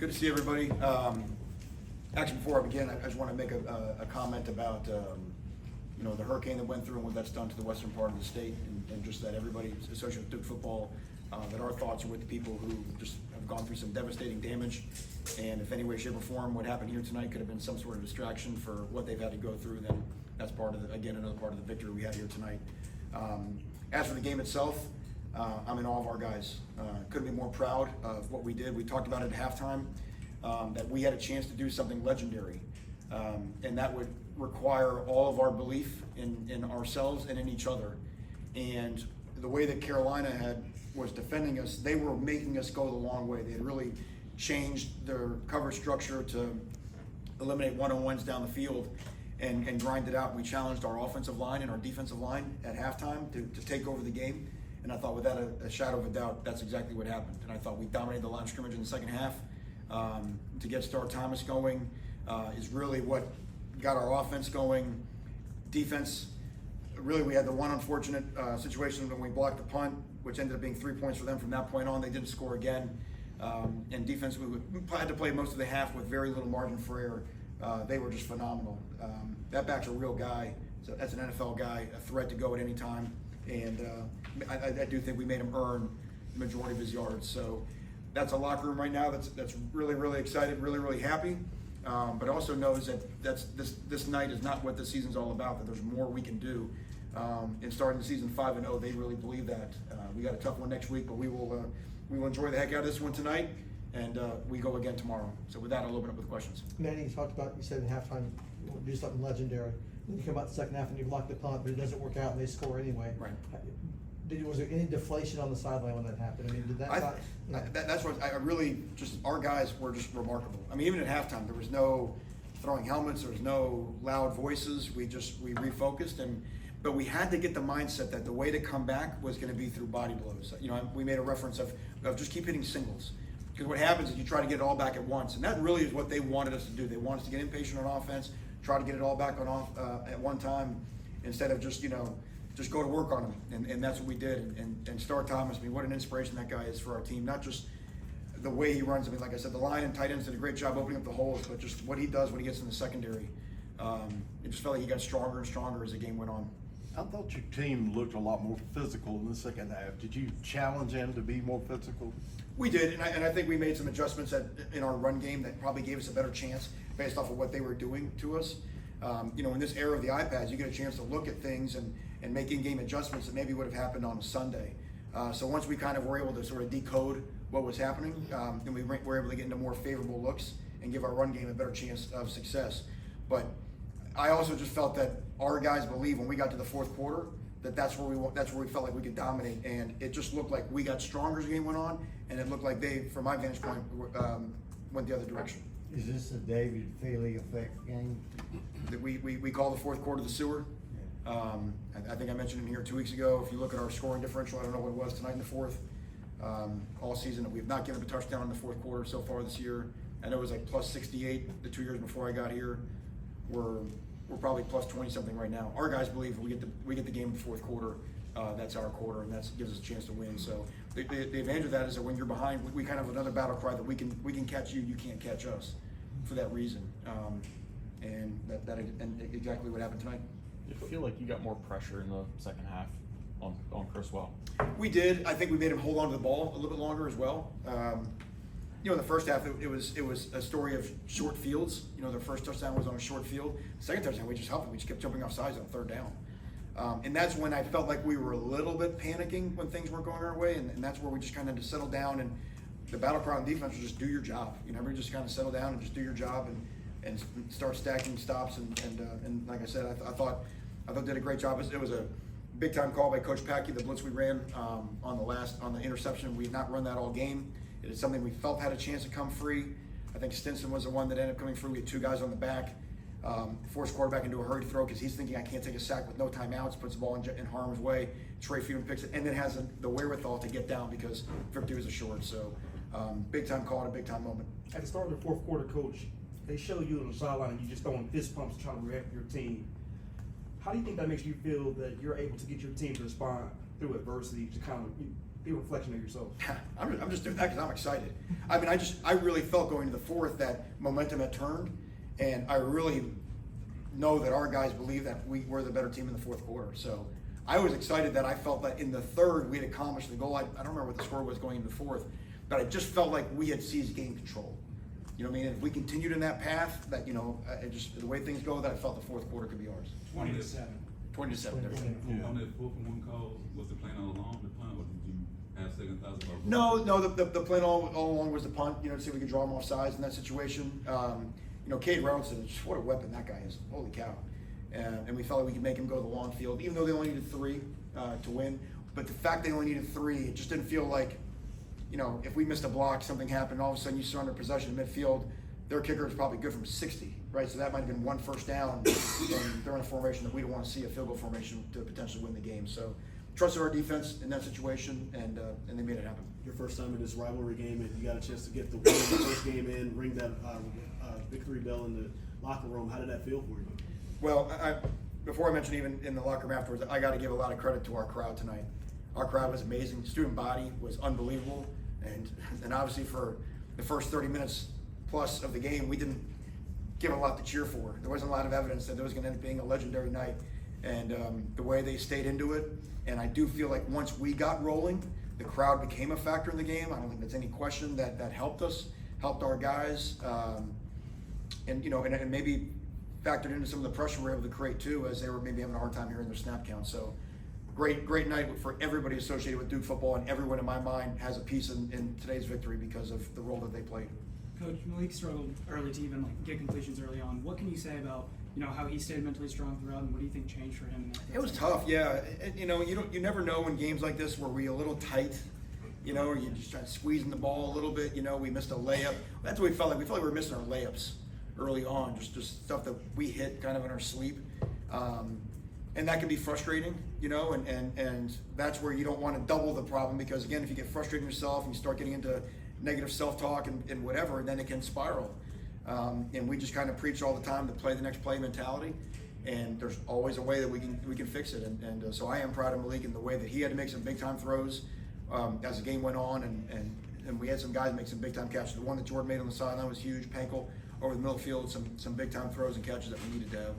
Good to see everybody. Actually, before I begin, I just want to make a comment about the hurricane that went through and what that's done to the western part of the state, and just that everybody associated with Duke football, that our thoughts are with the people who just have gone through some devastating damage. And if any way, shape, or form what happened here tonight could have been some sort of distraction for what they've had to go through, then that's part of another part of the victory we had here tonight. As for the game itself, I'm in awe of our guys. Couldn't be more proud of what we did. We talked about it at halftime, that we had a chance to do something legendary, and that would require all of our belief in ourselves and in each other. And the way that Carolina was defending us, they were making us go the long way. They had really changed their cover structure to eliminate one-on-ones down the field and grind it out. We challenged our offensive line and our defensive line at halftime to take over the game. And I thought, without a shadow of a doubt, that's exactly what happened. And I thought we dominated the line of scrimmage in the second half. To get Star Thomas going is really what got our offense going. Defense, really, we had the one unfortunate situation when we blocked the punt, which ended up being 3 points for them. From that point on, they didn't score again. And defense, we had to play most of the half with very little margin for error. They were just phenomenal. That back's a real guy. So that's an NFL guy, a threat to go at any time. And I do think we made him earn the majority of his yards. So that's a locker room right now that's really, really excited, really, really happy. But also knows that this night is not what the season's all about, that there's more we can do. In starting the season 5-0, they really believe that. We got a tough one next week, but we will enjoy the heck out of this one tonight, and we go again tomorrow. So with that, I'll open up with questions. Manny, you said in halftime you want to do something legendary. Then you come out the second half and you block the punt, but it doesn't work out and they score anyway. Right. Was there any deflation on the sideline when that happened? I mean, did that? That's what I really our guys were just remarkable. I mean, even at halftime, there was no throwing helmets, there was no loud voices. We refocused, but we had to get the mindset that the way to come back was going to be through body blows. We made a reference of just keep hitting singles. Because what happens is you try to get it all back at once, and that really is what they wanted us to do. They wanted us to get impatient on offense, try to get it all back on at one time, instead of just go to work on them, and that's what we did. And Star Thomas, I mean, what an inspiration that guy is for our team. Not just the way he runs. I mean, like I said, the line and tight ends did a great job opening up the holes, but just what he does when he gets in the secondary. It just felt like he got stronger and stronger as the game went on. I thought your team looked a lot more physical in the second half. Did you challenge them to be more physical? We did, and I think we made some adjustments in our run game that probably gave us a better chance based off of what they were doing to us. In this era of the iPads, you get a chance to look at things and make in-game adjustments that maybe would have happened on a Sunday. So once we kind of were able to sort of decode what was happening, then we were able to get into more favorable looks and give our run game a better chance of success. But I also just felt that our guys believed when we got to the fourth quarter that's where we felt like we could dominate, and it just looked like we got stronger as the game went on, and it looked like they, from my vantage point, went the other direction. Is this a David Feely effect game? We call the fourth quarter the sewer. I think I mentioned it here 2 weeks ago. If you look at our scoring differential, I don't know what it was tonight in the fourth. All season, we have not given up a touchdown in the fourth quarter so far this year. I know it was like plus 68 the 2 years before I got here. We're probably plus 20 something right now. Our guys believe we get the game in the fourth quarter. That's our quarter, and that gives us a chance to win. So the advantage of that is that when you're behind, we kind of have another battle cry that we can catch you, you can't catch us, for that reason. And that exactly what happened tonight. Do you feel like you got more pressure in the second half on Criswell? We did. I think we made him hold on to the ball a little bit longer as well. In the first half, it was a story of short fields. The first touchdown was on a short field. The second touchdown, we just helped it. We just kept jumping off sides on third down. And that's when I felt like we were a little bit panicking when things weren't going our way, and that's where we just kind of had to settle down, and the battle cry on defense was just do your job. Everybody just kind of settle down and just do your job and start stacking stops, and like I said, I thought did a great job. It was a big time call by Coach Packey, the blitz we ran on the interception. We had not run that all game. It is something we felt had a chance to come free. I think Stinson was the one that ended up coming free. We had two guys on the back. Forced quarterback into a hurried throw because he's thinking I can't take a sack with no timeouts, puts the ball in harm's way. Trey Freeman picks it and then has the wherewithal to get down because victory was assured. So big time call at a big time moment. At the start of the fourth quarter, Coach, they show you on the sideline and you just throwing fist pumps trying to rep your team. How do you think that makes you feel that you're able to get your team to respond through adversity to kind of be a reflection of yourself. I'm just doing that because I'm excited. I mean, I really felt going to the fourth that momentum had turned, and I really know that our guys believe that we were the better team in the fourth quarter. So I was excited that I felt that in the third we had accomplished the goal. I don't remember what the score was going into the fourth, but I just felt like we had seized game control. You know what I mean? And if we continued in that path, that, you know, the way things go, that I felt the fourth quarter could be ours. 20-7. 20-7. There. Yeah. On that 4th and 1 call, was the plan all along the punt, or did you have second thoughts about? No, the plan all along was the punt, you know, to see if we could draw him off sides in that situation. You know, Cade Reynolds, what a weapon that guy is. Holy cow. And we felt like we could make him go the long field, even though they only needed 3 to win. But the fact they only needed 3, it just didn't feel like, you know, if we missed a block, something happened, all of a sudden you surrender possession in midfield, their kicker is probably good from 60, right? So that might have been 1 first down, and they're in a formation that we don't want to see, a field goal formation, to potentially win the game. So trusted our defense in that situation, and they made it happen. Your first time in this rivalry game, and you got a chance to get the win in the first game in, ring that victory bell in the locker room. How did that feel for you? Well, before I mention even in the locker room afterwards, I got to give a lot of credit to our crowd tonight. Our crowd was amazing. Student body was unbelievable, and obviously for the first 30 minutes plus of the game, we didn't give a lot to cheer for. There wasn't a lot of evidence that there was going to end up being a legendary night, and the way they stayed into it, and I do feel like once we got rolling, the crowd became a factor in the game. I don't think there's any question that helped us, helped our guys, and you know, and maybe factored into some of the pressure we were able to create too, as they were maybe having a hard time hearing their snap count. So great night for everybody associated with Duke football, and everyone in my mind has a piece in today's victory because of the role that they played. Coach, Malik struggled early to even get completions early on. What can you say about, you know, how he stayed mentally strong throughout, and what do you think changed for him? It was tough, yeah. You know, you never know in games like this where we a little tight, you know, or you just try squeezing the ball a little bit. You know, we missed a layup. That's what we felt like. We felt like we were missing our layups early on, just stuff that we hit kind of in our sleep. And that can be frustrating, you know, and that's where you don't want to double the problem, because again, if you get frustrated yourself and you start getting into negative self-talk and whatever, then it can spiral. And we just kind of preach all the time the play the next play mentality, and there's always a way that we can fix it. And so I am proud of Malik in the way that he had to make some big time throws as the game went on, and we had some guys make some big time catches. The one that Jordan made on the sideline was huge. Pankel over the middle field, some big time throws and catches that we needed to have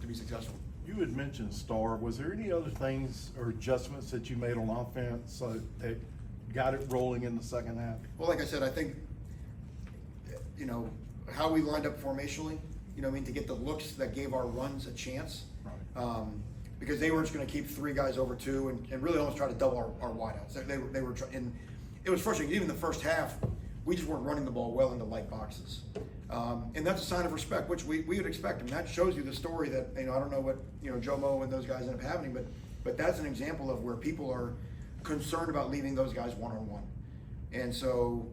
to be successful. You had mentioned Star. Was there any other things or adjustments that you made on offense that got it rolling in the second half? Well, like I said, I think, you know, how we lined up formationally, you know what I mean, to get the looks that gave our runs a chance. Right. Because they were just going to keep 3 guys over 2 and really almost try to double our wideouts. They were and it was frustrating. Even in the first half, we just weren't running the ball well into light boxes. And that's a sign of respect, which we would expect. I mean, that shows you the story that, you know, I don't know what, you know, Joe Mo and those guys end up having, but that's an example of where people are concerned about leaving those guys one-on-one. And so,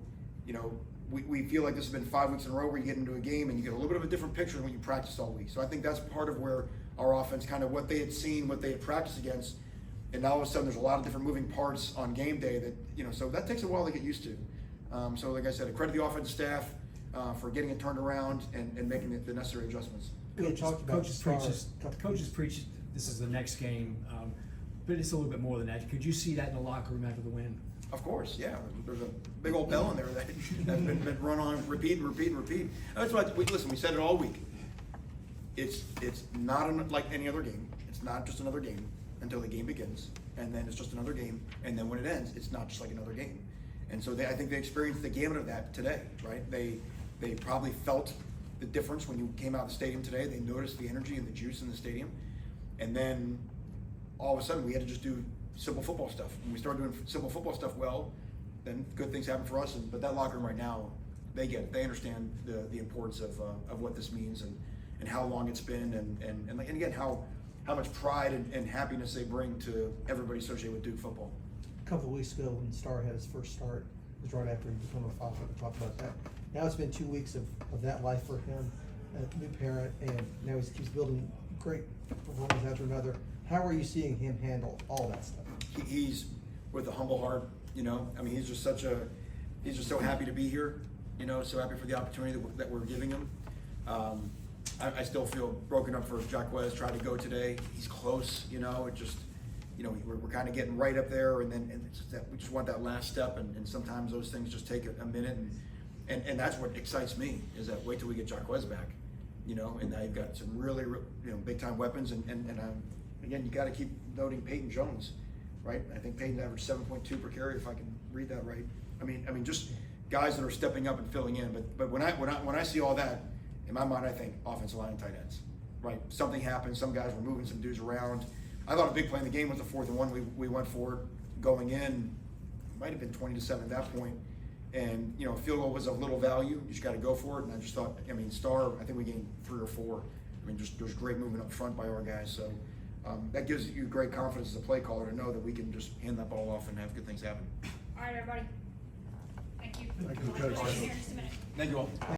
you know, we feel like this has been 5 weeks in a row where you get into a game and you get a little bit of a different picture than what you practiced all week. So I think that's part of where our offense, kind of what they had seen, what they had practiced against, and now all of a sudden there's a lot of different moving parts on game day that, you know, so that takes a while to get used to. So like I said, I credit the offensive staff for getting it turned around and making the necessary adjustments. We had talked about Coaches preach this is the next game, but it's a little bit more than that. Could you see that in the locker room after the win? Of course, yeah. There's a big old bell in there that's been run on repeat. That's why we said it all week. It's not like any other game. It's not just another game until the game begins, and then it's just another game, and then when it ends, it's not just like another game. And so I think they experienced the gamut of that today, right? They probably felt the difference when you came out of the stadium today. They noticed the energy and the juice in the stadium, and then all of a sudden we had to just do simple football stuff. When we started doing simple football stuff well, then good things happen for us. But that locker room right now, they get it. They understand the importance of what this means and how long it's been, and again how much pride and happiness they bring to everybody associated with Duke football. A couple of weeks ago when Star had his first start, it was right after he became a father. We talked about that. Now it's been 2 weeks of that life for him, a new parent, and now he keeps building great performance after another. How are you seeing him handle all that stuff? He's with a humble heart, you know. I mean, he's just so happy to be here, you know, so happy for the opportunity that we're giving him. I still feel broken up for Jacquez, tried to go today. He's close, you know, you know, we're kind of getting right up there, and then and it's just that we just want that last step, and sometimes those things just take a minute, and that's what excites me, is that wait till we get Jacquez back, you know, and now you've got some really, you know, big time weapons, and again, you got to keep noting Peyton Jones, right? I think Peyton averaged 7.2 per carry, if I can read that right. I mean, just guys that are stepping up and filling in. But when I see all that, in my mind, I think offensive line and tight ends, right? Something happened. Some guys were moving some dudes around. I thought a big play in the game was the 4th and 1. We went for it going in. Might have been 20-7 at that point. And, you know, field goal was of little value. You just got to go for it. And I just thought, I mean, Starr, I think we gained 3 or 4. I mean, just there's great movement up front by our guys. So that gives you great confidence as a play caller to know that we can just hand that ball off and have good things happen. All right, everybody. Thank you. Thank you, Coach. I'll be here in just a minute. Thank you all.